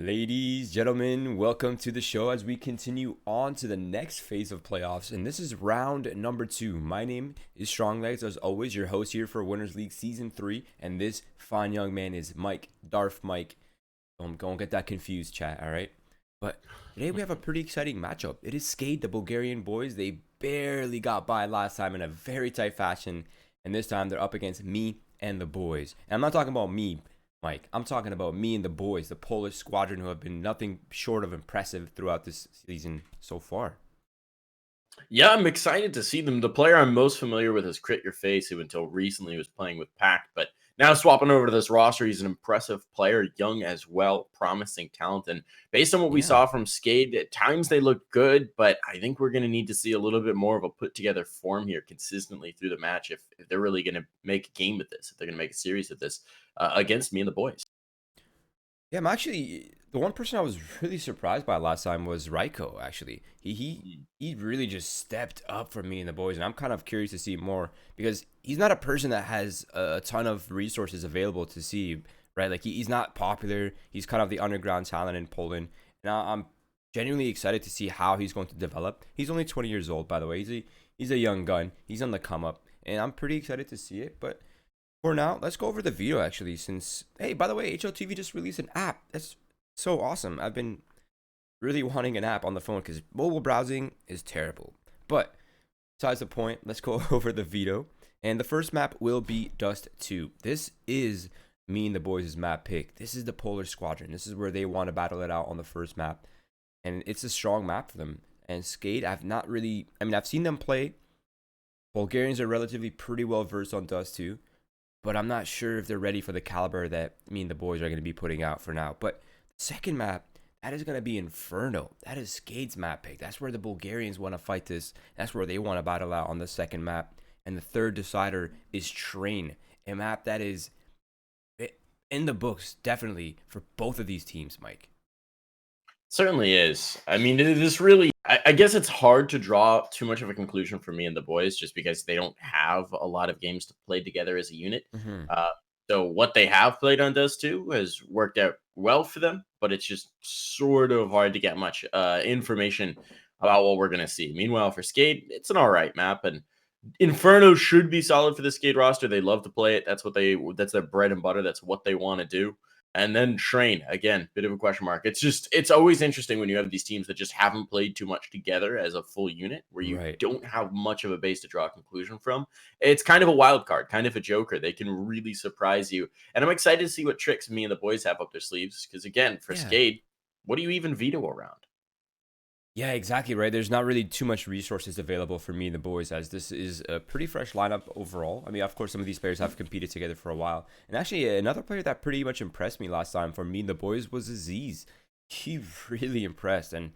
Ladies, gentlemen, welcome to the show as we continue on to the next phase of playoffs. And this is round number 2. My name is Strong Legs, as always, your host here for Winners League Season 3. And this fine young man is Mike, DarfMike. Don't get that confused, chat, all right? But today we have a pretty exciting matchup. It is Skade, the Bulgarian boys. They barely got by last time in a very tight fashion. And this time they're up against me and the boys. And I'm not talking about me, Mike. I'm talking about me and the boys, the Polish squadron, who have been nothing short of impressive throughout this season so far. Yeah, I'm excited to see them. The player I'm most familiar with is Crit Your Face, who until recently was playing with Pact, but now swapping over to this roster, he's an impressive player, young as well, promising talent. And based on what we saw from Skade, at times they look good, but I think we're going to need to see a little bit more of a put together form here consistently through the match if they're really going to make a game of this, if they're going to make a series of this against me and the boys. Yeah, I'm actually the one person I was really surprised by last time was Raiko. Actually, he really just stepped up for me and the boys, and I'm kind of curious to see more because he's not a person that has a ton of resources available to see, right? Like he's not popular. He's kind of the underground talent in Poland, and I'm genuinely excited to see how he's going to develop. He's only 20 years old, by the way. He's a young gun. He's on the come up, and I'm pretty excited to see it, but. For now, let's go over the video actually since, hey, by the way, HLTV just released an app. That's so awesome. I've been really wanting an app on the phone because mobile browsing is terrible. But besides the point, let's go over the video. And the first map will be Dust 2. This is me and the boys' map pick. This is the Polar Squadron. This is where they want to battle it out on the first map. And it's a strong map for them. And Skade, I've seen them play. Bulgarians are relatively pretty well versed on Dust 2. But I'm not sure if they're ready for the caliber that me and the boys are going to be putting out for now. But second map, that is going to be Inferno. That is Skade's map pick. That's where the Bulgarians want to fight this. That's where they want to battle out on the second map. And the third decider is Train, a map that is in the books, definitely, for both of these teams, Mike. Certainly is. I mean, this really, I guess it's hard to draw too much of a conclusion for me and the boys just because they don't have a lot of games to play together as a unit. So what they have played on Dust 2 has worked out well for them, but it's just sort of hard to get much information about what we're going to see. Meanwhile, for Skade, it's an all right map, and Inferno should be solid for the Skade roster. They love to play it. That's their bread and butter. That's what they want to do. And then Train, again, bit of a question mark. It's always interesting when you have these teams that just haven't played too much together as a full unit, where you don't have much of a base to draw a conclusion from. It's kind of a wild card, kind of a joker. They can really surprise you. And I'm excited to see what tricks me and the boys have up their sleeves. Because again, for Skade, what do you even veto around? Yeah, exactly right. There's not really too much resources available for me and the boys, as this is a pretty fresh lineup overall. I mean, of course, some of these players have competed together for a while. And actually, another player that pretty much impressed me last time for me and the boys was Aziz. He really impressed, and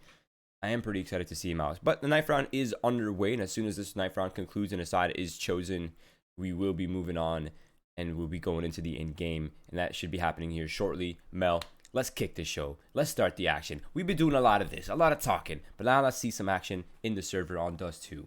I am pretty excited to see him out. But the ninth round is underway, and as soon as this ninth round concludes and a side is chosen, we will be moving on, and we'll be going into the end game. And that should be happening here shortly. Mel, let's kick this show. Let's start the action. We've been doing a lot of this, a lot of talking, but now let's see some action in the server on Dust 2.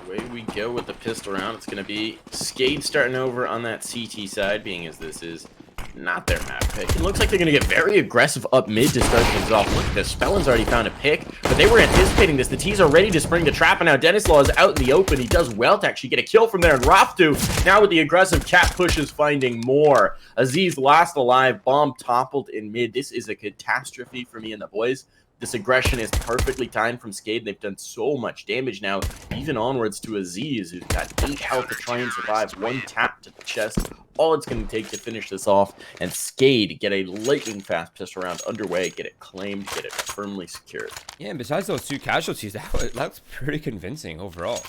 Away we go with the pistol round. It's going to be Skade starting over on that CT side, being as this is not their map pick. It looks like they're going to get very aggressive up mid to start things off. Look at this. Spellin's already found a pick, but they were anticipating this. The T's are ready to spring the trap, and now Denislaw is out in the open. He does well to actually get a kill from there, and Raftu now with the aggressive cat pushes finding more. Aziz last alive, bomb toppled in mid. This is a catastrophe for me and the boys. This aggression is perfectly timed from Skade. They've done so much damage now, even onwards to Aziz, who's got 8 health to try and survive. 1 tap to the chest. All it's going to take to finish this off. And Skade get a lightning fast pistol round underway, get it claimed, get it firmly secured. Yeah, and besides those 2 casualties, that's pretty convincing overall.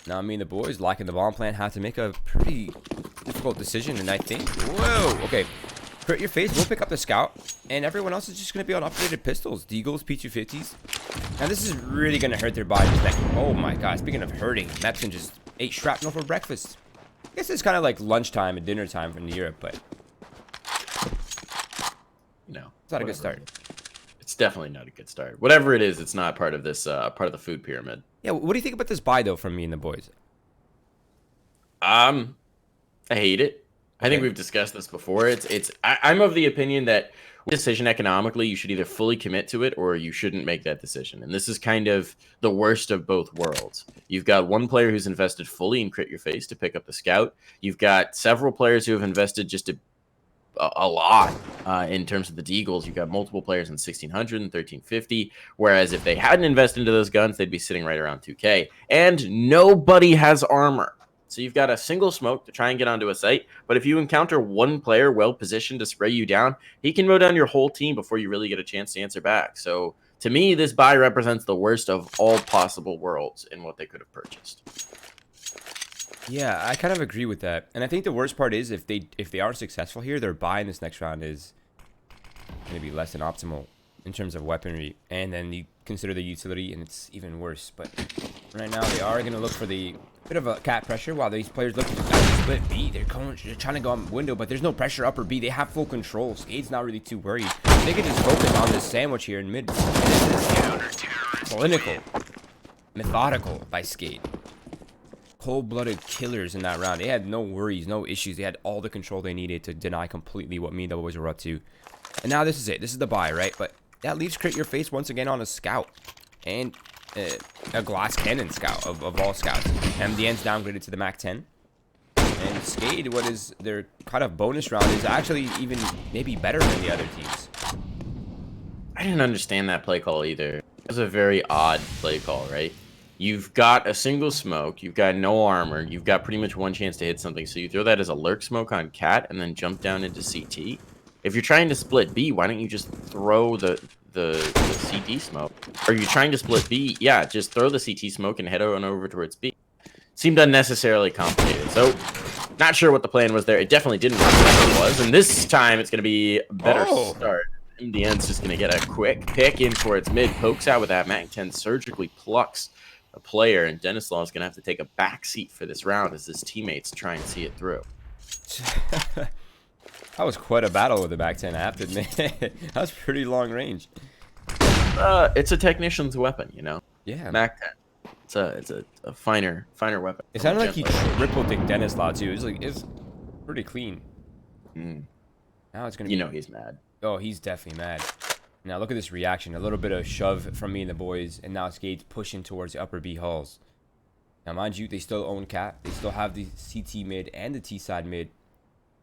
Now, I mean, the boys lacking the bomb plant have to make a pretty difficult decision, and I think, whoa, okay. Crit Your Face will pick up the scout, and everyone else is just going to be on upgraded pistols, Deagles, P250s. Now this is really going to hurt their bodies. Like, oh my god, speaking of hurting, Mepson just ate shrapnel for breakfast. I guess it's kind of like lunchtime and dinner time from Europe, but it's not a good start. It's definitely not a good start. Whatever it is, it's not part of this part of the food pyramid. Yeah, what do you think about this buy though from me and the boys? I hate it. I think Okay. we've discussed this before. I'm of the opinion that decision economically, you should either fully commit to it or you shouldn't make that decision. And this is kind of the worst of both worlds. You've got one player who's invested fully in Crit Your Face to pick up the scout. You've got several players who have invested just a lot in terms of the deagles. You've got multiple players in 1600 and 1350. Whereas if they hadn't invested into those guns, they'd be sitting right around 2K. And nobody has armor. So you've got a single smoke to try and get onto a site. But if you encounter one player well positioned to spray you down, he can mow down your whole team before you really get a chance to answer back. So to me, this buy represents the worst of all possible worlds in what they could have purchased. Yeah, I kind of agree with that. And I think the worst part is if they are successful here, their buy in this next round is going to be less than optimal in terms of weaponry. And then you consider the utility, and it's even worse. But right now, they are going to look for the bit of a cat pressure while these players look to split B. They're trying to go on window, but there's no pressure upper B. They have full control. Skade's not really too worried. They can just focus on this sandwich here in mid. Clinical, methodical by Skade. Cold-blooded killers in that round. They had no worries, no issues. They had all the control they needed to deny completely what MeAndTheBoys were up to. And now this is it. This is the buy, right? But that leaves Crit Your Face once again on a scout. And a glass cannon scout of all scouts. MDN's downgraded to the Mac 10. And Skade, what is their kind of bonus round, is actually even maybe better than the other teams. I didn't understand that play call either. It was a very odd play call, right? You've got a single smoke, you've got no armor, you've got pretty much one chance to hit something, so you throw that as a lurk smoke on Cat and then jump down into CT. If you're trying to split B, why don't you just throw the CT smoke? Are you trying to split B? Yeah, just throw the CT smoke and head on over towards B. Seemed unnecessarily complicated, so not sure what the plan was there. It definitely didn't work like it was, and this time it's going to be a better start. MDN's just going to get a quick pick in towards mid, pokes out with that Mac 10, surgically plucks a player, and Denislaw is going to have to take a back seat for this round as his teammates try and see it through. That was quite a battle with the Mac 10, I have to admit. That was pretty long range. It's a technician's weapon, you know? Yeah. Mac 10. It's a finer weapon. It sounded like he triple dicked Denislaw too. It's pretty clean. Now it's going to be... You know he's mad. Oh, he's definitely mad. Now look at this reaction. A little bit of shove from MeAndTheBoys, and now Skade's pushing towards the upper B halls. Now, mind you, they still own Cat. They still have the CT mid and the T side mid.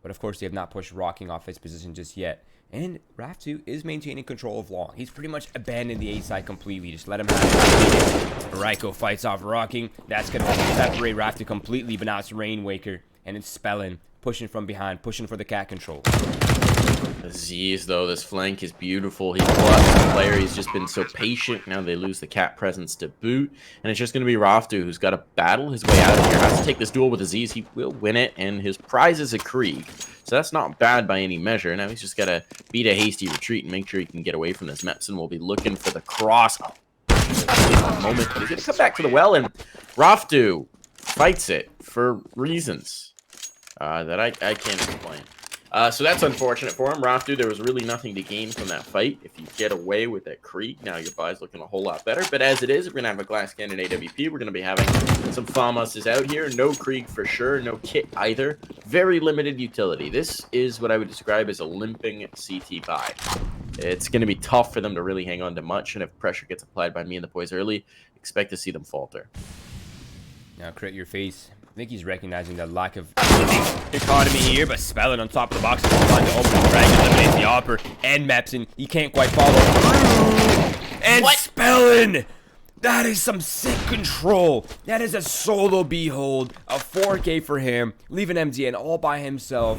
But of course, they have not pushed Rocking off his position just yet. And Raf2 is maintaining control of Long. He's pretty much abandoned the A side completely. Just let him have it. Ryko fights off Rocking. That's going to separate Raf2 completely. But now it's Rainwaker. And it's Spellin pushing from behind, pushing for the Cat control. Aziz, though, this flank is beautiful. He's clutched the player. He's just been so patient. Now they lose the Cat presence to boot. And it's just going to be Raftu who's got to battle his way out of here. Has to take this duel with Aziz. He will win it, and his prize is a Krieg. So that's not bad by any measure. Now he's just got to beat a hasty retreat and make sure he can get away from this. Mepson will be looking for the cross. Oh, moment, but he's going to come back to the well, and Raftu fights it for reasons that I can't explain. So that's unfortunate for him. Raftu, there was really nothing to gain from that fight. If you get away with that Krieg, now your buy's looking a whole lot better. But as it is, we're going to have a Glass Cannon AWP. We're going to be having some FAMASs out here. No Krieg for sure. No kit either. Very limited utility. This is what I would describe as a limping CT buy. It's going to be tough for them to really hang on to much. And if pressure gets applied by MeAndTheBoys early, expect to see them falter. Now, Crit Your Face. I think he's recognizing the lack of economy here, but Spellin on top of the box is trying to open the frag, eliminate the Opper, and Mepson. He can't quite follow through. And what? Spellin! That is some sick control. That is a solo behold. A 4K for him, leaving MDN all by himself.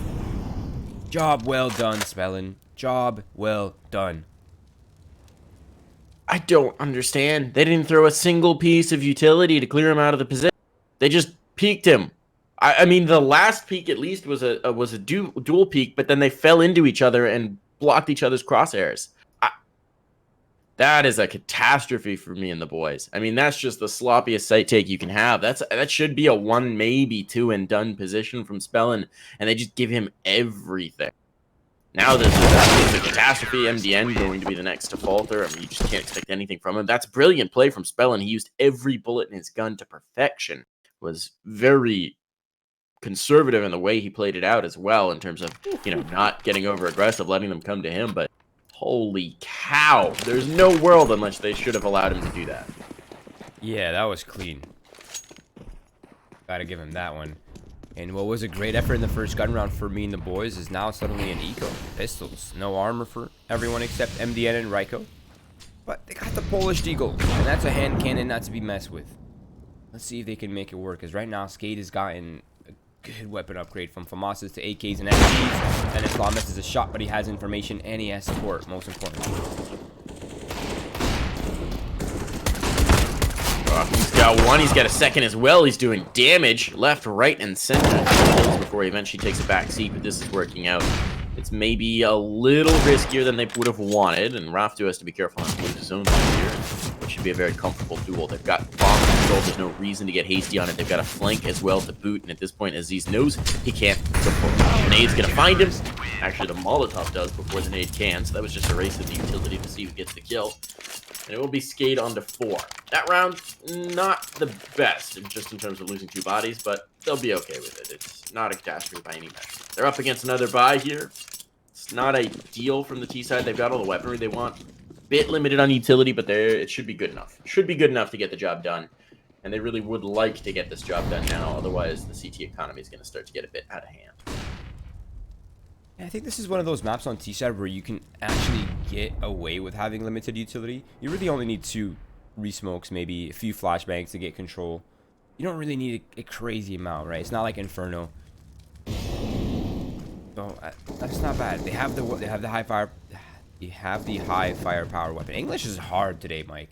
Job well done, Spellin. Job well done. I don't understand. They didn't throw a single piece of utility to clear him out of the position. They just peeked him. I mean, the last peek at least was a dual peek, but then they fell into each other and blocked each other's crosshairs. That is a catastrophe for MeAndTheBoys. I mean, that's just the sloppiest site take you can have. That should be a 1, maybe 2 and done position from Spellin, and they just give him everything. Now this is a catastrophe. MDN going to be the next to falter. I mean, you just can't expect anything from him. That's brilliant play from Spellin. He used every bullet in his gun to perfection. Was very conservative in the way he played it out as well, in terms of, you know, not getting over aggressive, letting them come to him. But holy cow, there's no world in which they should have allowed him to do that. Yeah, that was clean. Gotta give him that one. And what was a great effort in the first gun round for me and the boys is now suddenly an eco. Pistols. No armor for everyone except MDN and Ryko. But they got the Polish Deagle, and that's a hand cannon not to be messed with. Let's see if they can make it work, because right now Skade has gotten a good weapon upgrade from FAMASas to AKs and SGs. And Islam misses a shot, but he has information and he has support, most important. He's got one, he's got a second as well. He's doing damage left, right, and center before he eventually takes a back seat, but this is working out. It's maybe a little riskier than they would have wanted, and Raftu has to be careful not to lose his own here. It should be a very comfortable duel. They've got bomb control, there's no reason to get hasty on it. They've got a flank as well to boot, and at this point, Aziz knows he can't support. The nade's gonna find him. Actually, the Molotov does before the nade can, so that was just a race of the utility to see who gets the kill. And it will be Skade on to 4. That round, not the best, just in terms of losing 2 bodies, but they'll be okay with it. It's not a catastrophe by any measure. They're up against another buy here. It's not ideal from the T side. They've got all the weaponry they want. Bit limited on utility, but it should be good enough. Should be good enough to get the job done. And they really would like to get this job done now. Otherwise, the CT economy is going to start to get a bit out of hand. I think this is one of those maps on T-side where you can actually get away with having limited utility. You really only need 2 resmokes, maybe a few flashbangs to get control. You don't really need a crazy amount, right? It's not like Inferno. So that's not bad. They have the high fire. You have the high firepower weapon. English is hard today, Mike.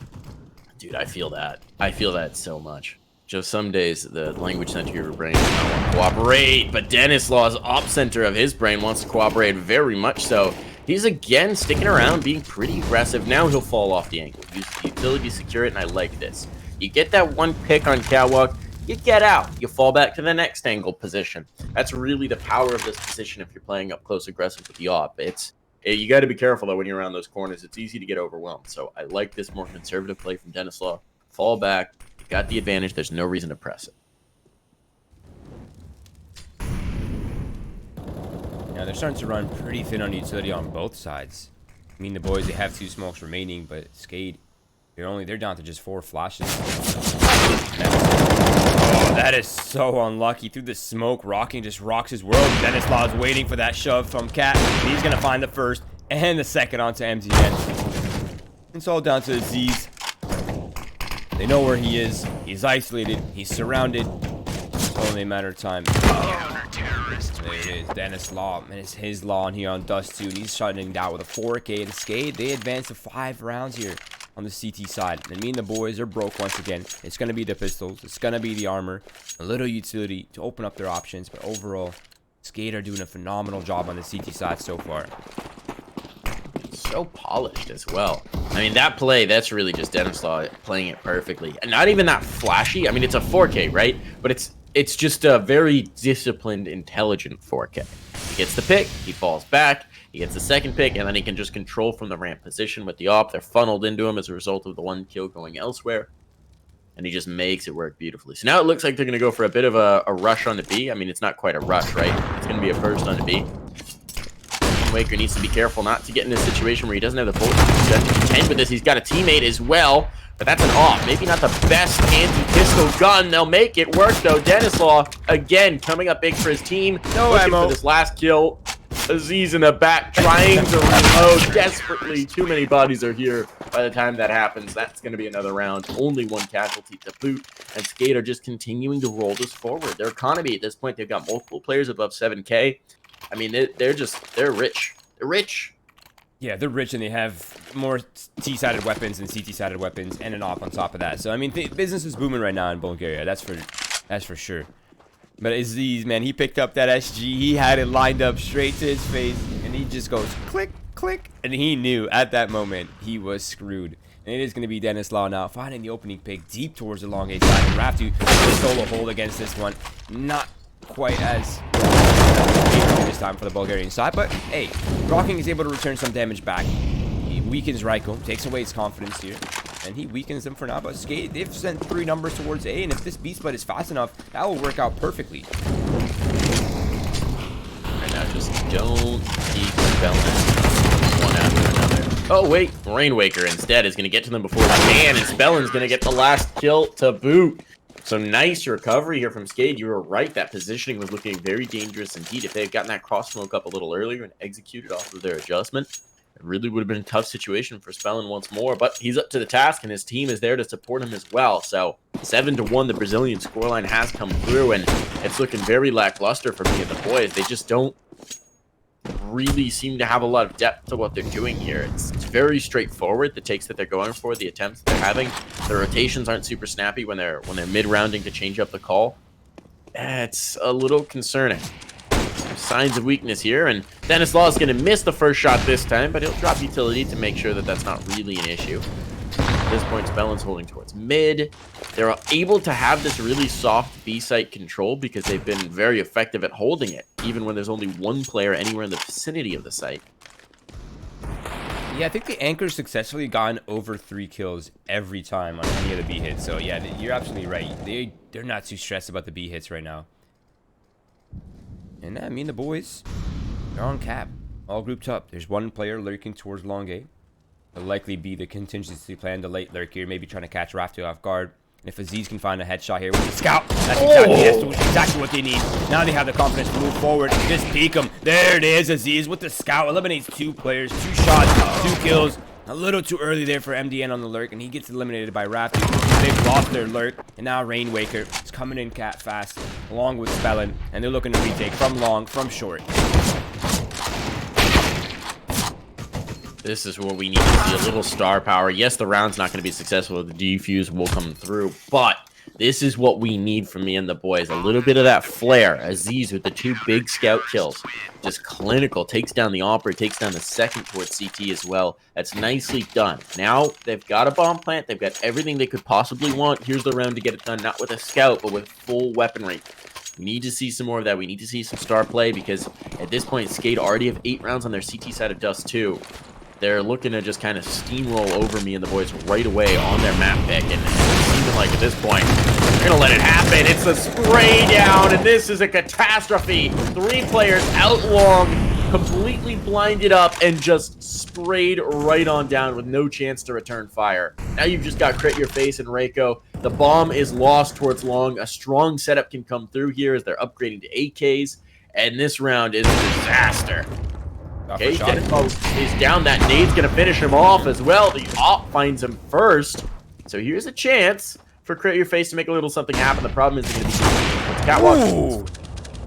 Dude, I feel that. I feel that so much. Just some days, the language center of your brain does not want to cooperate, but Dennis Law's op center of his brain wants to cooperate very much so. He's again sticking around, being pretty aggressive. Now he'll fall off the angle. Use the utility to secure it, and I like this. You get that one pick on catwalk, you get out. You fall back to the next angle position. That's really the power of this position if you're playing up close aggressive with the op. You got to be careful, though, when you're around those corners. It's easy to get overwhelmed. So I like this more conservative play from Dennis Law. Fall back. Got the advantage. There's no reason to press it. Now they're starting to run pretty thin on utility on both sides. I mean, the boys, they have 2 smokes remaining, but Skade, they're down to just 4 flashes. Oh, that is so unlucky. Through the smoke, Rocking just rocks his world. Dennis Law is waiting for that shove from Cat. He's gonna find the first and the second onto MTN. It's all down to Aziz. They know where he is. He's isolated. He's surrounded. It's only a matter of time. There it is. Dennis Law. And it's his Law on here on Dust 2. And he's shutting down with a 4K. And Skade, they advance to 5 rounds here on the CT side. And me and the boys are broke once again. It's going to be the pistols. It's going to be the armor. A little utility to open up their options. But overall, Skade are doing a phenomenal job on the CT side so far. So polished as well. I mean, that play, that's really just Dennis Law playing it perfectly. And not even that flashy. I mean, it's a 4K, right? But it's just a very disciplined, intelligent 4K. He gets the pick, he falls back, he gets the second pick, and then he can just control from the ramp position with the op. They're funneled into him as a result of the 1 kill going elsewhere. And he just makes it work beautifully. So now it looks like they're going to go for a bit of a rush on the B. I mean, it's not quite a rush, right? It's going to be a burst on the B. Waker needs to be careful not to get in a situation where he doesn't have the bullet to contend with this. He's got a teammate as well, but that's an off. Maybe not the best anti-pistol gun. They'll make it work, though. Dennis Law, again, coming up big for his team. No looking ammo. For this last kill. Aziz in the back, trying to reload desperately. Too many bodies are here by the time that happens. That's going to be another round. Only 1 casualty to boot. And Skade are just continuing to roll this forward. Their economy at this point, they've got multiple players above 7K. I mean, they're rich. They're rich. Yeah, they're rich, and they have more T-sided weapons than CT-sided weapons, and an op on top of that. So I mean, business is booming right now in Bulgaria. That's for sure. But Aziz, man, he picked up that SG. He had it lined up straight to his face, and he just goes click, click, and he knew at that moment he was screwed. And it is going to be Dennis Law now finding the opening pick deep towards the long A side. And Raftu solo hold against this one. Not quite as this time for the Bulgarian side, but hey, Rocking is able to return some damage back. He weakens Ryko, takes away his confidence here, and he weakens them for now. But Skade, they've sent 3 numbers towards A, and if this B split is fast enough, that will work out perfectly. Just don't keep Spellin one after another. Oh, wait. Rainwaker instead is going to get to them before they can, and Spellin's going to get the last kill to boot. So nice recovery here from Skade. You were right. That positioning was looking very dangerous indeed. If they had gotten that cross smoke up a little earlier and executed off of their adjustment, it really would have been a tough situation for Spellin once more. But he's up to the task, and his team is there to support him as well. So 7-1, the Brazilian scoreline has come through, and it's looking very lackluster for me and the boys. They just don't really seem to have a lot of depth to what they're doing here. It's very straightforward, the takes that they're going for, the attempts that they're having. The rotations aren't super snappy when they're mid-rounding to change up the call. It's a little concerning. Some signs of weakness here, and Dennis Law is going to miss the first shot this time, but he'll drop utility to make sure that that's not really an issue. At this point, Spellin's holding towards mid. They're able to have this really soft B-site control because they've been very effective at holding it, even when there's only one player anywhere in the vicinity of the site. Yeah, I think the Anchor's successfully gotten over 3 kills every time on any of the B hits. So yeah, you're absolutely right. They're not too stressed about the B hits right now. And I mean the boys, they're on cap, all grouped up. There's one player lurking towards long A. It'll likely be the contingency plan, the late lurk here, maybe trying to catch Rafto off guard. And if Aziz can find a headshot here with the scout, that's exactly what they need. Now they have the confidence to move forward. Just peek him. There it is, Aziz with the scout. Eliminates 2 players, 2 shots, 2 kills. A little too early there for MDN on the lurk, and he gets eliminated by Rafto. They've lost their lurk, and now Rainwaker is coming in cat fast, along with Spellin, and they're looking to retake from long, from short. This is what we need to see, a little star power. Yes, the round's not going to be successful. The defuse will come through, but this is what we need from me and the boys. A little bit of that flair. Aziz with the 2 big scout kills. Just clinical. Takes down the Opera, takes down the second towards CT as well. That's nicely done. Now, they've got a bomb plant. They've got everything they could possibly want. Here's the round to get it done, not with a scout, but with full weaponry. We need to see some more of that. We need to see some star play because at this point, Skade already have 8 rounds on their CT side of Dust 2. They're looking to just kind of steamroll over me and the boys right away on their map pick. And it's seeming like at this point, they're going to let it happen. It's a spray down, and this is a catastrophe. 3 players out long, completely blinded up, and just sprayed right on down with no chance to return fire. Now you've just got Crit Your Face and Reiko. The bomb is lost towards long. A strong setup can come through here as they're upgrading to AKs. And this round is a disaster. Okay, Dennis is down. That nade's going to finish him off as well. The op finds him first. So here's a chance for Crit Your Face to make a little something happen. The problem is going to be Catwalk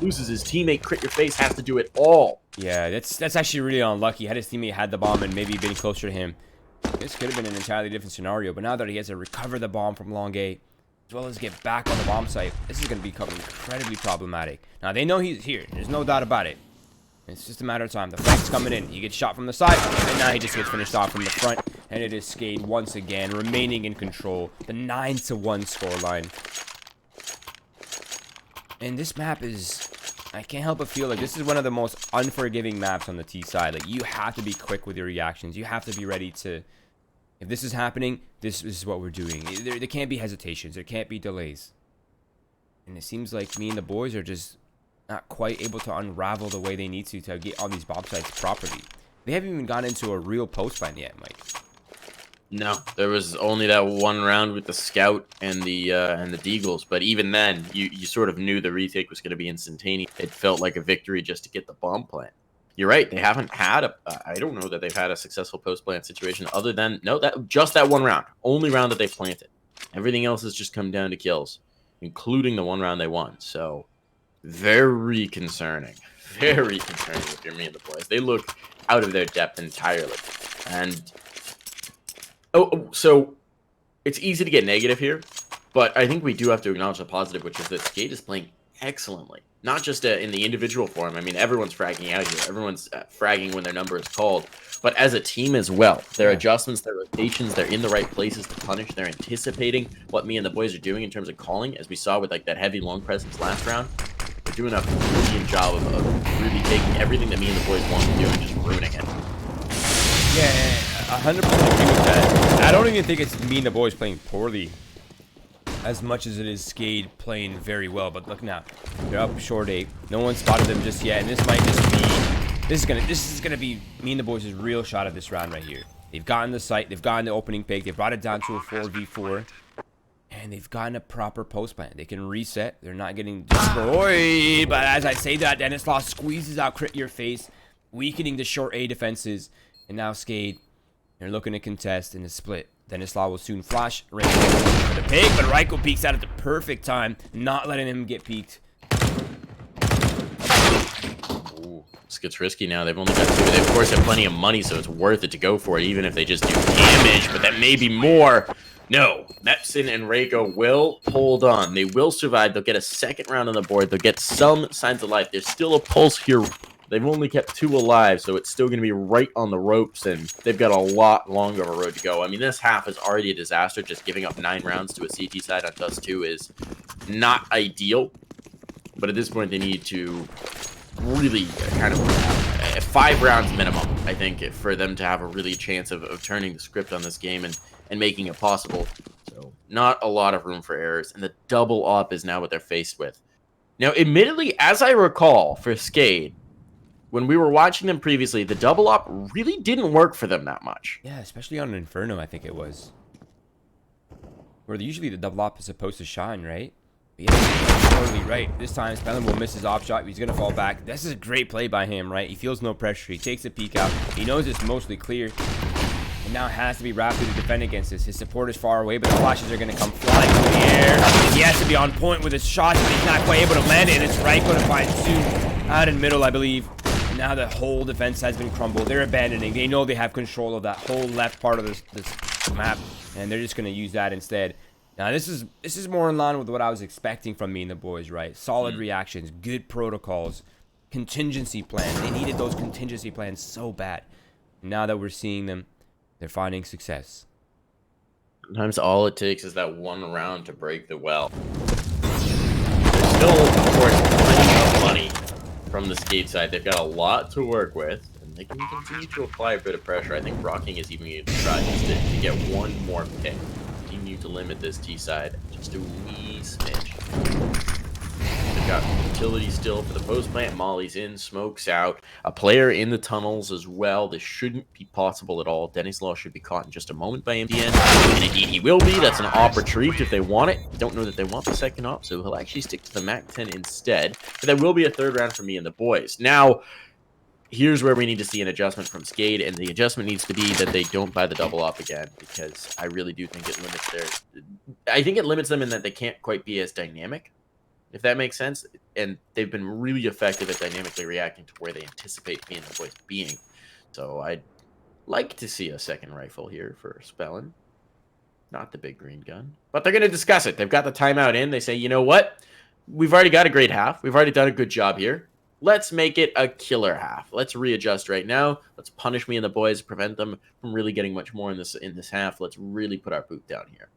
loses his teammate. Crit Your Face has to do it all. Yeah, that's actually really unlucky. Had his teammate had the bomb and maybe been closer to him, this could have been an entirely different scenario. But now that he has to recover the bomb from long A, as well as get back on the bomb site, this is going to become incredibly problematic. Now, they know he's here. There's no doubt about it. It's just a matter of time. The flank's coming in. He gets shot from the side, and now he just gets finished off from the front. And it is Skade once again, remaining in control. The 9-1 scoreline. And this map is... I can't help but feel like this is one of the most unforgiving maps on the T side. Like, you have to be quick with your reactions. You have to be ready to... If this is happening, this is what we're doing. There can't be hesitations. There can't be delays. And it seems like me and the boys are just... not quite able to unravel the way they need to get on these bomb sites properly. They haven't even gone into a real post plan yet, Mike. No, there was only that one round with the scout and the Deagles, but even then, you sort of knew the retake was going to be instantaneous. It felt like a victory just to get the bomb plant. You're right, they haven't had I don't know that they've had a successful post plant situation other than just that one round, only round that they planted. Everything else has just come down to kills, including the one round they won. So. Very concerning with your me and the boys. They look out of their depth entirely. And so it's easy to get negative here, but I think we do have to acknowledge the positive, which is that Skade is playing excellently. Not just in the individual form. I mean, everyone's fragging out here. Everyone's fragging when their number is called. But as a team as well, their adjustments, their rotations, they're in the right places to punish. They're anticipating what me and the boys are doing in terms of calling, as we saw with like that heavy long presence last round. They're doing a brilliant job of really taking everything that me and the boys want to do and just ruining it. Yeah, 100% agree with that. I don't even think it's me and the boys playing poorly. as much as it is Skade playing very well. But look now, they're up short 8. No one spotted them just yet, and this might just be this is gonna be MeAndTheBoys' real shot at this round right here. They've gotten the site, they've gotten the opening pick, they brought it down to a 4v4, and they've gotten a proper post plan. They can reset. They're not getting destroyed. But as I say that, Denislaw squeezes out Crit Your Face, weakening the short A defenses. And now Skade, they're looking to contest in the split. Denislaw will soon flash. Rain for the pick, but Ryko peeks out at the perfect time, not letting him get peeked. Ooh, this gets risky now. They've only got 2. They, of course, have plenty of money, so it's worth it to go for it, even if they just do damage. But that may be more. No, Mepson and Reiko will hold on. They will survive. They'll get a second round on the board. They'll get some signs of life. There's still a pulse here. They've only kept 2 alive, so it's still going to be right on the ropes, and they've got a lot longer of a road to go. I mean, this half is already a disaster. Just giving up 9 rounds to a CT side on Dust 2 is not ideal. But at this point, they need to really kind of 5 rounds minimum, I think, for them to have a really chance of turning the script on this game and making it possible. So not a lot of room for errors, and the double op is now what they're faced with. Now, admittedly, as I recall, for Skade, when we were watching them previously, the double op really didn't work for them that much. Yeah, especially on Inferno, I think it was. Where usually the double op is supposed to shine, right? But yeah, totally right. This time, Spellin will miss his op shot. He's going to fall back. This is a great play by him, right? He feels no pressure. He takes a peek out. He knows it's mostly clear. And now has to be rapid to defend against this. His support is far away, but the flashes are going to come flying through the air. He has to be on point with his shots, but he's not quite able to land it. And it's Ryko to find Sue out in middle, I believe. And now the whole defense has been crumbled. They're abandoning. They know they have control of that whole left part of this map, and they're just going to use that instead. Now, this is more in line with what I was expecting from MeAndTheBoys, right? Solid reactions, good protocols, contingency plans. They needed those contingency plans so bad. Now that we're seeing them, they're finding success. Sometimes all it takes is that 1 round to break the well. There's still, of course, plenty of money from the Skade side. They've got a lot to work with, and they can continue to apply a bit of pressure. I think Rocking is even going to try just to get 1 more pick. Continue to limit this T side just a wee smidge. They've got utility still for the post plant. Molly's in, smokes out. A player in the tunnels as well. This shouldn't be possible at all. Denislaw should be caught in just a moment by MDN. And indeed he will be. That's an op retrieved if they want it. Don't know that they want the second op, so he'll actually stick to the MAC-10 instead. But there will be a 3rd round for MeAndTheBoys. Now, here's where we need to see an adjustment from Skade, and the adjustment needs to be that they don't buy the double op again, because I really do think it limits I think it limits them in that they can't quite be as dynamic, if that makes sense. And they've been really effective at dynamically reacting to where they anticipate MeAndTheBoys being. So I'd like to see a second rifle here for Spellin. Not the big green gun. But they're going to discuss it. They've got the timeout in. They say, you know what? We've already got a great half. We've already done a good job here. Let's make it a killer half. Let's readjust right now. Let's punish MeAndTheBoys, prevent them from really getting much more in this half. Let's really put our boot down here.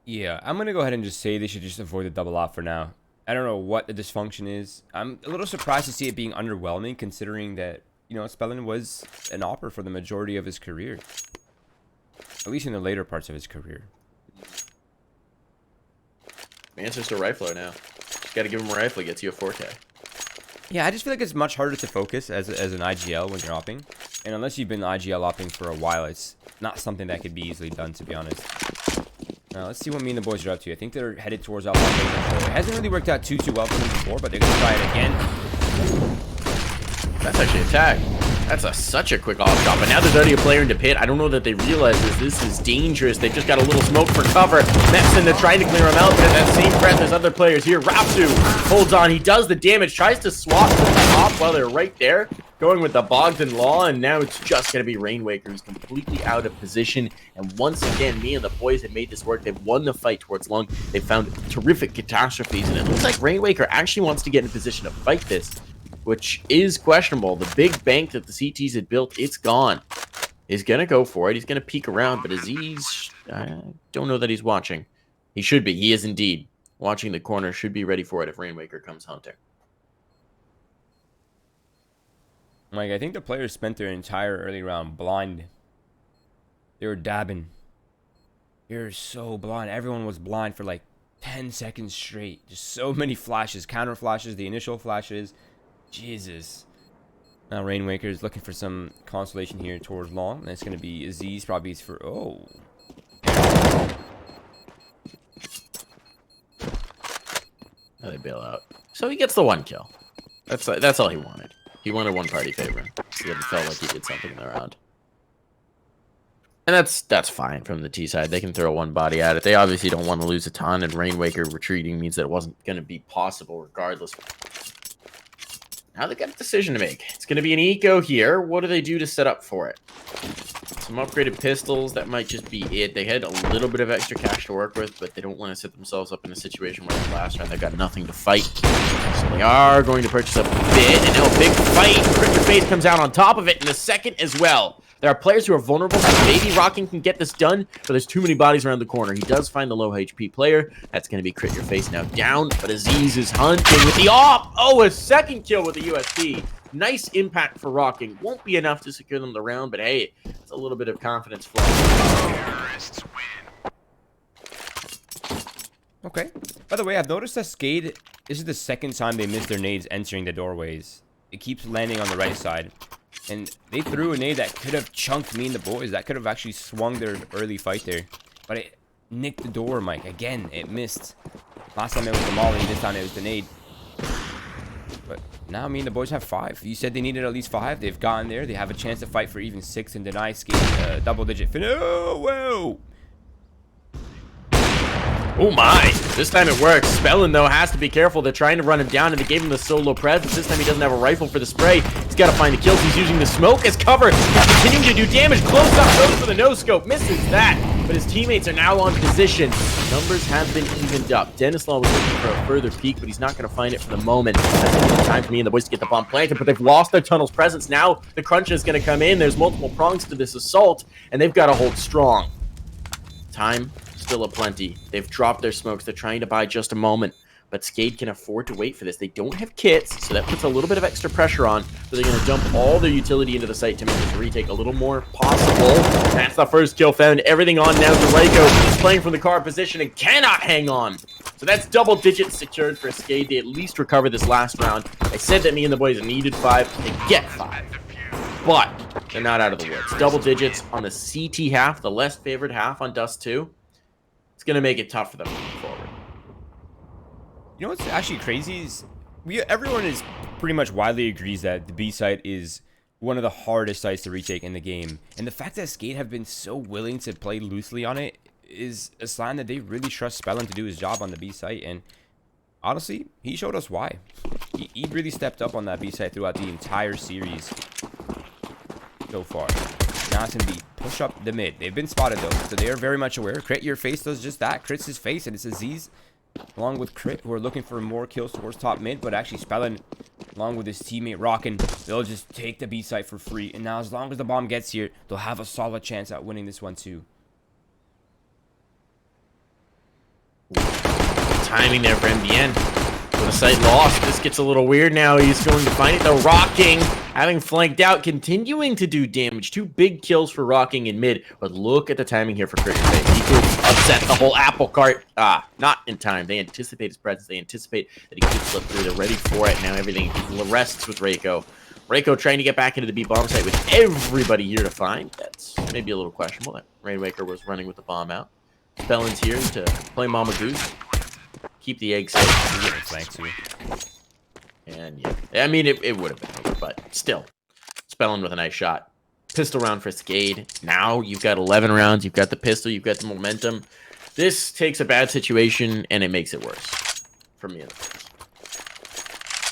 Yeah, I'm going to go ahead and just say they should just avoid the double op for now. I don't know what the dysfunction is. I'm a little surprised to see it being underwhelming, considering that, you know, Spellin was an opper for the majority of his career. At least in the later parts of his career. Man's just a rifler now. Just got to give him a rifle. It gets you a 4K. Yeah, I just feel like it's much harder to focus as an IGL when you're opping. And unless you've been IGL opping for a while, it's not something that could be easily done, to be honest. Now, let's see what MeAndTheBoys are up to. I think they're headed towards Outlaw. It hasn't really worked out too well for them before, but they're going to try it again. That's actually a tag. That's such a quick off shot, but now there's already a player in the pit. I don't know that they realize this is dangerous. They've just got a little smoke for cover. Mepson, they're trying to clear him out, but at that same breath, there's other players here. Rapsu holds on. He does the damage, tries to swap to the top while they're right there, going with the Bogdan Law, and now it's just going to be Rainwaker, who's completely out of position. And once again, MeAndTheBoys have made this work. They've won the fight towards Lung. They found terrific catastrophes, and it looks like Rainwaker actually wants to get in position to fight this, which is questionable. The big bank that the CTs had built, it's gone. He's going to go for it. He's going to peek around, but Aziz, I don't know that he's watching. He should be. He is indeed watching the corner. Should be ready for it if Rainwaker comes hunting. Like, I think the players spent their entire early round blind. They were dabbing. They were so blind. Everyone was blind for like 10 seconds straight. Just so many flashes. Counter flashes, the initial flashes. Jesus. Now Rainmaker is looking for some consolation here towards long. That's going to be Aziz. Probably for... Oh. Now they bail out. So he gets the 1 kill. That's all he wanted. He wanted one party favor. So that it felt like he did something in the round. And that's fine from the T side. They can throw one body at it. They obviously don't want to lose a ton, and Rainwaker retreating means that it wasn't going to be possible regardless. Now they got a decision to make. It's going to be an eco here. What do they do to set up for it? Some upgraded pistols. That might just be it. They had a little bit of extra cash to work with, but they don't want to set themselves up in a situation where the last round they've got nothing to fight. So they are going to purchase a bid, and now a big fight. Critter Face comes out on top of it in a second as well. There are players who are vulnerable, so maybe Rocking can get this done, but there's too many bodies around the corner. He does find the low HP player. That's going to be Crit Your Face now down, but Aziz is hunting with the op. Oh, a second kill with the USP. Nice impact for Rocking. Won't be enough to secure them the round, but hey, it's a little bit of confidence flow. Okay. By the way, I've noticed that Skade, this is the second time they missed their nades entering the doorways. It keeps landing on the right side. And they threw a nade that could have chunked MeAndTheBoys. That could have actually swung their early fight there. But it nicked the door, Mike. Again, it missed. Last time it was the molly, this time it was the nade. But now MeAndTheBoys have 5. You said they needed at least 5. They've gotten there. They have a chance to fight for even 6 and deny Skade double-digit finish. Oh, whoa! Oh my! This time it works. Spellin, though, has to be careful. They're trying to run him down, and they gave him the solo pres, but this time he doesn't have a rifle for the spray. He's got to find the kills. He's using the smoke as cover. He's continuing to do damage. Close up, goes for the no-scope. Misses that, but his teammates are now on position. Numbers have been evened up. Denislaw was looking for a further peek, but he's not going to find it for the moment. That's going to be time for MeAndTheBoys to get the bomb planted, but they've lost their tunnel's presence. Now the crunch is going to come in. There's multiple prongs to this assault, and they've got to hold strong. Time still aplenty. They've dropped their smokes. They're trying to buy just a moment, but Skade can afford to wait for this. They don't have kits, so that puts a little bit of extra pressure on. So they're going to dump all their utility into the site to make this retake a little more possible. That's the first kill found. Everything on now to Reiko. He's playing from the car position and cannot hang on. So that's double digits secured for Skade. They at least recover this last round. I said that MeAndTheBoys needed 5. They get 5. But they're not out of the woods. Double digits on the CT half, the less favored half on Dust 2. It's going to make it tough for them moving forward. You know what's actually crazy is everyone is pretty much widely agrees that the B site is one of the hardest sites to retake in the game. And the fact that Skade have been so willing to play loosely on it is a sign that they really trust Spellin to do his job on the B site. And honestly, he showed us why. He really stepped up on that B site throughout the entire series so far. Now it's going to be push up the mid. They've been spotted though, so they are very much aware. Crit Your Face does just that. Crits his face, and it's Aziz along with Crit who are looking for more kills towards top mid, but actually Spellin along with his teammate Rockin', they'll just take the B site for free. And now as long as the bomb gets here, they'll have a solid chance at winning this one too. Timing there for MBN. With a site lost, this gets a little weird now. He's going to find it. The Rocking, having flanked out, continuing to do damage. 2 big kills for Rocking in mid. But look at the timing here for Crit Your Face. He could upset the whole apple cart. Not in time. They anticipate his presence. They anticipate that he could slip through. They're ready for it. Now everything rests with Reiko. Reiko trying to get back into the B bomb site with everybody here to find. That's maybe a little questionable. That Rainwaker was running with the bomb out. Spellin's here to play Mama Goose. Keep the egg safe. Thanks you. And yeah, I mean, it would have been over, but still. Spellin with a nice shot. Pistol round for Skade. Now you've got 11 rounds. You've got the pistol. You've got the momentum. This takes a bad situation, and it makes it worse for me.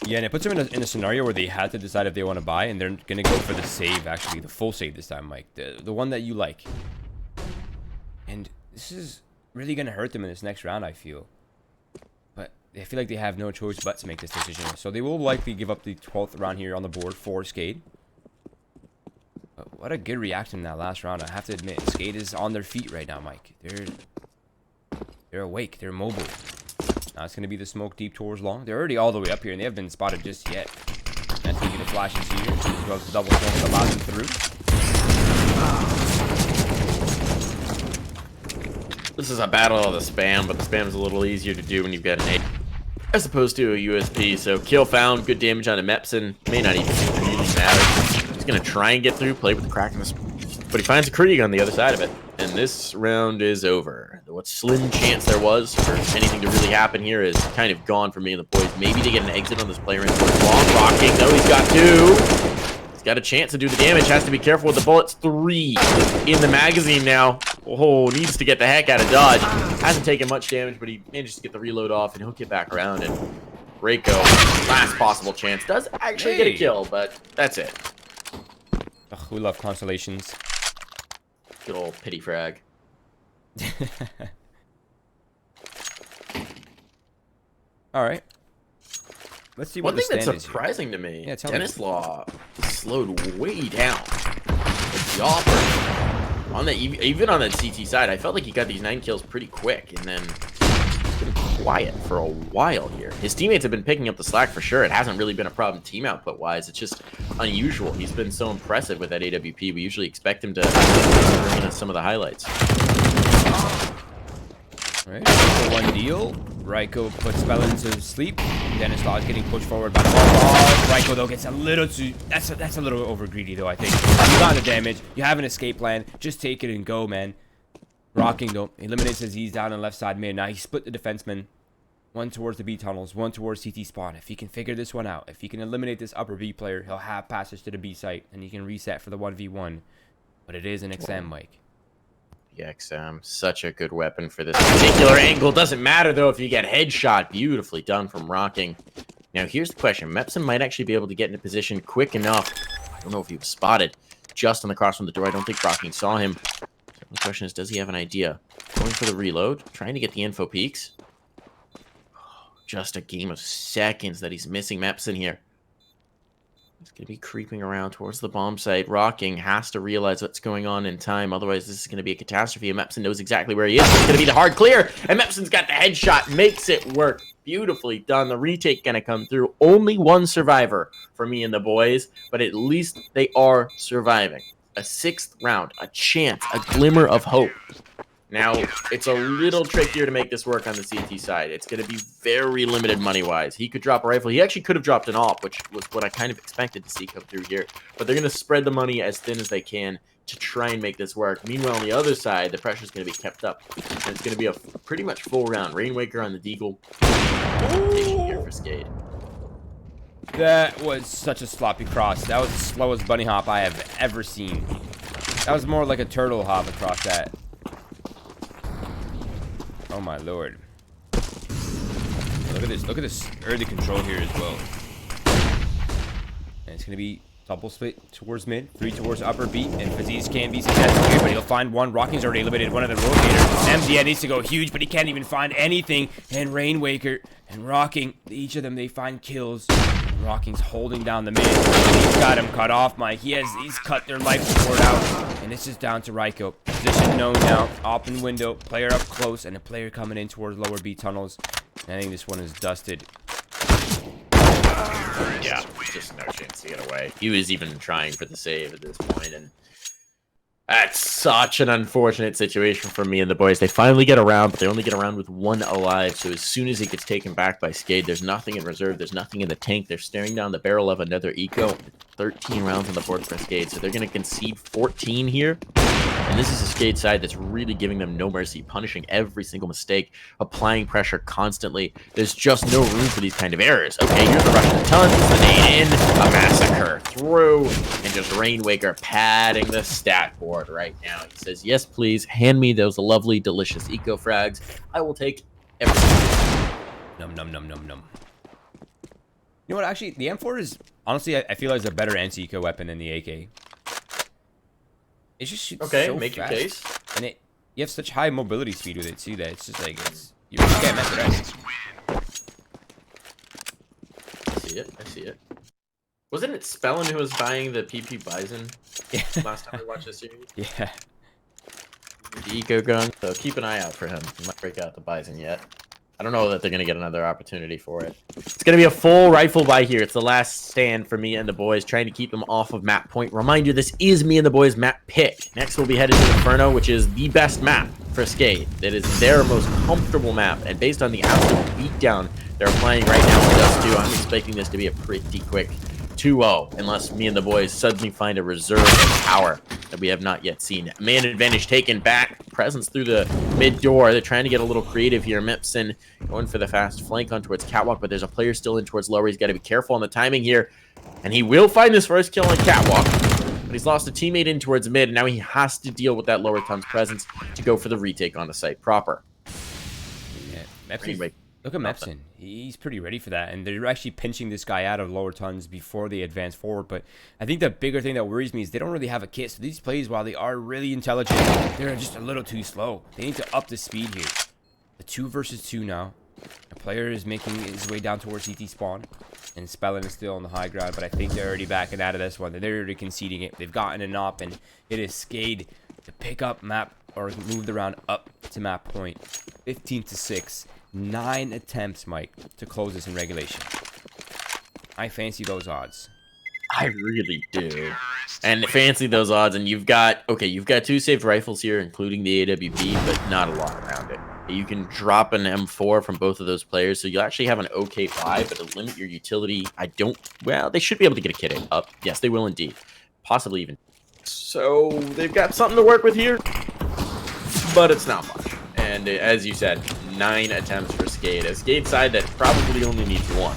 Yeah, and it puts them in a scenario where they had to decide if they want to buy, and they're going to go for the save, actually. The full save this time, Mike. The one that you like. And this is really going to hurt them in this next round, I feel. But I feel like they have no choice but to make this decision. So they will likely give up the 12th round here on the board for Skade. But what a good reaction in that last round. I have to admit, Skade is on their feet right now, Mike. They're awake. They're mobile. Now it's going to be the smoke deep towards long. They're already all the way up here, and they haven't been spotted just yet. That's taking the flashes here, as well as the double smoke that allows him through. This is a battle of the spam, but the spam is a little easier to do when you've got an A as opposed to a USP. So kill found, good damage on a Mepson. May not even really matter. He's gonna try and get through, play with the crack in this, but he finds a Krieg on the other side of it. And this round is over. What slim chance there was for anything to really happen here is kind of gone for me and the boys. Maybe to get an exit on this player in long rocking. No, he's got 2. He's got a chance to do the damage. Has to be careful with the bullets. 3 in the magazine now. Oh, needs to get the heck out of dodge. Hasn't taken much damage, but he manages to get the reload off, and he'll get back around. And Reiko, last possible chance, does actually get a kill, but that's it. Ugh, we love constellations. Good old pity frag. All right. Let's see what One thing the stand that's is surprising to me, Dennis Law slowed way down. The offer on the even on that CT side, I felt like he got these 9 kills pretty quick, and then been quiet for a while here. His teammates have been picking up the slack for sure. It hasn't really been a problem team output wise. It's just unusual. He's been so impressive with that AWP. We usually expect him to bring us some of the highlights. All right, one deal. Reiko puts Spellin to sleep. Dennis Law is getting pushed forward by the ball. Reiko though gets a little too. That's a little over greedy though. I think you got the damage. You have an escape plan. Just take it and go, man. Rocking though eliminates as he's down on the left side mid. Now he split the defenseman. One towards the B tunnels, one towards CT spawn. If he can figure this one out, if he can eliminate this upper B player, he'll have passage to the B site and he can reset for the 1v1. But it is an XM, Mike. The XM, such a good weapon for this particular angle. Doesn't matter though if you get headshot. Beautifully done from Rocking. Now here's the question. Mepson might actually be able to get into position quick enough. I don't know if he was spotted just on the cross from the door. I don't think Rocking saw him. The question is, does he have an idea? Going for the reload, trying to get the info peaks. Just a game of seconds that he's missing Mepson here. He's going to be creeping around towards the bomb site. Rocking has to realize what's going on in time. Otherwise, this is going to be a catastrophe. And Mepson knows exactly where he is. It's going to be the hard clear. And Mepson's got the headshot. Makes it work. Beautifully done. The retake going to come through. Only one survivor for me and the boys. But at least they are surviving. A 6th round. A chance. A glimmer of hope. Now, it's a little trickier to make this work on the CT side. It's going to be very limited money-wise. He could drop a rifle. He actually could have dropped an AWP, which was what I kind of expected to see come through here. But they're going to spread the money as thin as they can to try and make this work. Meanwhile, on the other side, the pressure is going to be kept up. And it's going to be a pretty much full round. Rainwaker on the Deagle. Here for Skade. That was such a sloppy cross. That was the slowest bunny hop I have ever seen. That was more like a turtle hop across that. Oh my lord. Look at this. Look at this early control here as well. And it's going to be double split towards mid, 3 towards upper B, and Faziz can't be successful here, but he'll find one. Rocking's already eliminated one of the rotators. MDN needs to go huge, but he can't even find anything. And Rainwaker and Rocking, each of them, they find kills. Rocking's holding down the mid. He's got him cut off, Mike. He's cut their life support out. And this is down to Reiko. Position known now. Open window. Player up close. And a player coming in towards lower B tunnels. And I think this one is dusted. Yeah, just no chance to get away. He was even trying for the save at this point, and that's such an unfortunate situation for me and the boys. They finally get around, but they only get around with 1 alive. So as soon as he gets taken back by Skade, there's nothing in reserve. There's nothing in the tank. They're staring down the barrel of another eco. 13 rounds on the board for Skade, so they're going to concede 14 here. And this is a Skade side that's really giving them no mercy, punishing every single mistake, applying pressure constantly. There's just no room for these kind of errors. Okay, here's the Russian tons, the nade in, a massacre through, and just Rainwaker padding the stat board right now. He says, yes, please, hand me those lovely, delicious eco frags. I will take everything. Num, num, num, num, num. You know what, actually, the M4 is, honestly, I feel like it's a better anti-eco weapon than the AK. It just shoots okay, so make fast. your case. And you have such high mobility speed with it too that it's just like you really can't mess it up. I see it. Wasn't it Spellin who was buying the PP Bison last time we watched this series? Yeah. The eco gun. So keep an eye out for him. He might break out the Bison yet. I don't know that they're going to get another opportunity for it. It's going to be a full rifle by here. It's the last stand for me and the boys, trying to keep them off of map point. Reminder, this is me and the boys map pick. Next, we'll be headed to Inferno, which is the best map for Skade. That is their most comfortable map. And based on the absolute beatdown they're playing right now with us too, I'm expecting this to be a pretty quick 2-0, unless me and the boys suddenly find a reserve of power that we have not yet seen. Man advantage taken back. Presence through the mid door. They're trying to get a little creative here. Mipson going for the fast flank on towards Catwalk, but there's a player still in towards lower. He's got to be careful on the timing here. And he will find his first kill on Catwalk. But he's lost a teammate in towards mid, and now he has to deal with that lower Tun's presence to go for the retake on the site proper. Yeah, anyway. Look at Mepson. He's pretty ready for that. And they're actually pinching this guy out of lower tons before they advance forward. But I think the bigger thing that worries me is they don't really have a kit. So these plays, while they are really intelligent, they're just a little too slow. They need to up the speed here. The 2 versus 2 now. The player is making his way down towards CT spawn. And Spellin is still on the high ground. But I think they're already backing out of this one. They're already conceding it. They've gotten an op. And it is Skade to pick up map or move the round up to map point. 15-6. 9 attempts, Mike, to close this in regulation. I fancy those odds. I really do. And fancy those odds. And you've got 2 saved rifles here, including the AWP, but not a lot around it. You can drop an M4 from both of those players, so you'll actually have an OK 5, but to limit your utility, well, they should be able to get a kit up. Yes, they will indeed. Possibly even. So they've got something to work with here, but it's not much. And as you said, 9 attempts for Skade. A Skade side that probably only needs 1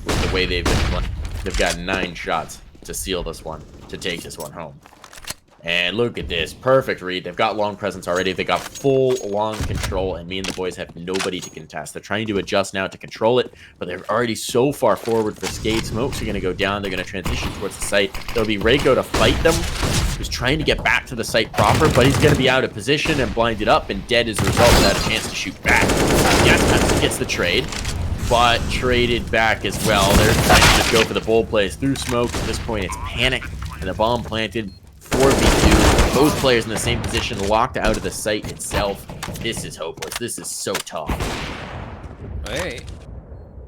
with the way they've been playing. They've got 9 shots to seal this one, to take this one home. And look at this. Perfect read. They've got long presence already. They got full long control, and me and the boys have nobody to contest. They're trying to adjust now to control it, but they're already so far forward for Skade. Smokes are going to go down. They're going to transition towards the site. There'll be Reiko to fight them. Who's trying to get back to the site proper, but he's going to be out of position and blinded up and dead as a result without a chance to shoot back. Yes, gets the trade, but traded back as well. They're trying to just go for the bold plays through smoke. At this point, it's panic, and the bomb planted. 4v2, both players in the same position, locked out of the site itself. This is hopeless. This is so tough. Hey,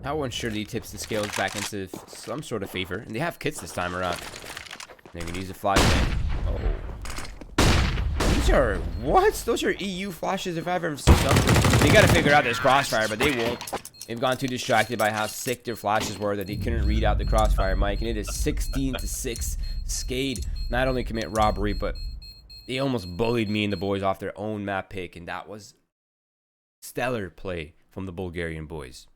that one surely tips the scales back into some sort of favor. And they have kits this time around. They can use a flashbang. Oh. These are, what? Those are EU flashes if I've ever seen something. They gotta figure out this crossfire, but they won't. They've gone too distracted by how sick their flashes were that they couldn't read out the crossfire, Mike. And it is 16-6. Skade not only commit robbery, but they almost bullied me and the boys off their own map pick. And that was stellar play from the Bulgarian boys.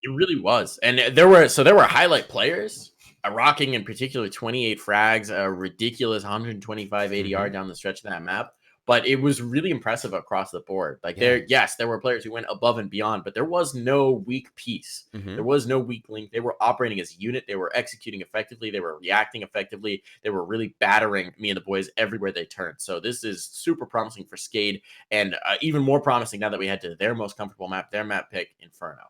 It really was. And there were highlight players. Rocking in particular 28 frags, a ridiculous 125 ADR down the stretch of that map. But it was really impressive across the board. Like there were players who went above and beyond, but there was no weak piece. There was no weak link. They were operating as a unit. They were executing effectively. They were reacting effectively. They were really battering me and the boys everywhere they turned. So this is super promising for Skade, and even more promising now that we head to their most comfortable map, their map pick, Inferno.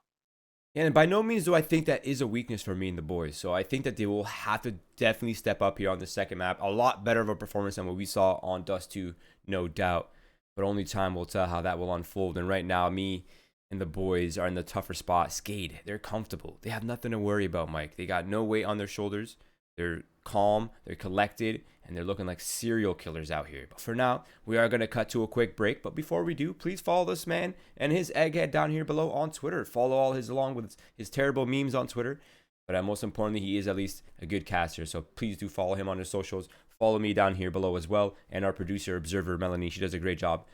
And by no means do I think that is a weakness for me and the boys. So I think that they will have to definitely step up here on the second map. A lot better of a performance than what we saw on Dust 2, no doubt. But only time will tell how that will unfold. And right now, me and the boys are in the tougher spot. Skade, they're comfortable. They have nothing to worry about, Mike. They got no weight on their shoulders. They're calm, they're collected, and they're looking like serial killers out here. But for now, we are going to cut to a quick break. But before we do, please follow this man and his egghead down here below on Twitter. Follow all his along with his terrible memes on Twitter. But most importantly, he is at least a good caster. So please do follow him on his socials. Follow me down here below as well. And our producer, Observer Melanie, she does a great job.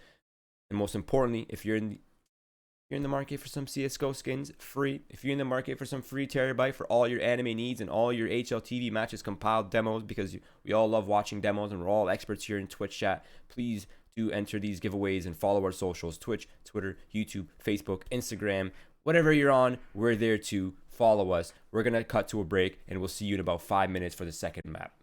And most importantly, if you're in the market for some CSGO skins, free. If you're in the market for some free terabyte for all your anime needs and all your HLTV matches compiled demos, because we all love watching demos and we're all experts here in Twitch chat, please do enter these giveaways and follow our socials: Twitch, Twitter, YouTube, Facebook, Instagram. Whatever you're on, we're there to follow us. We're going to cut to a break and we'll see you in about 5 minutes for the second map.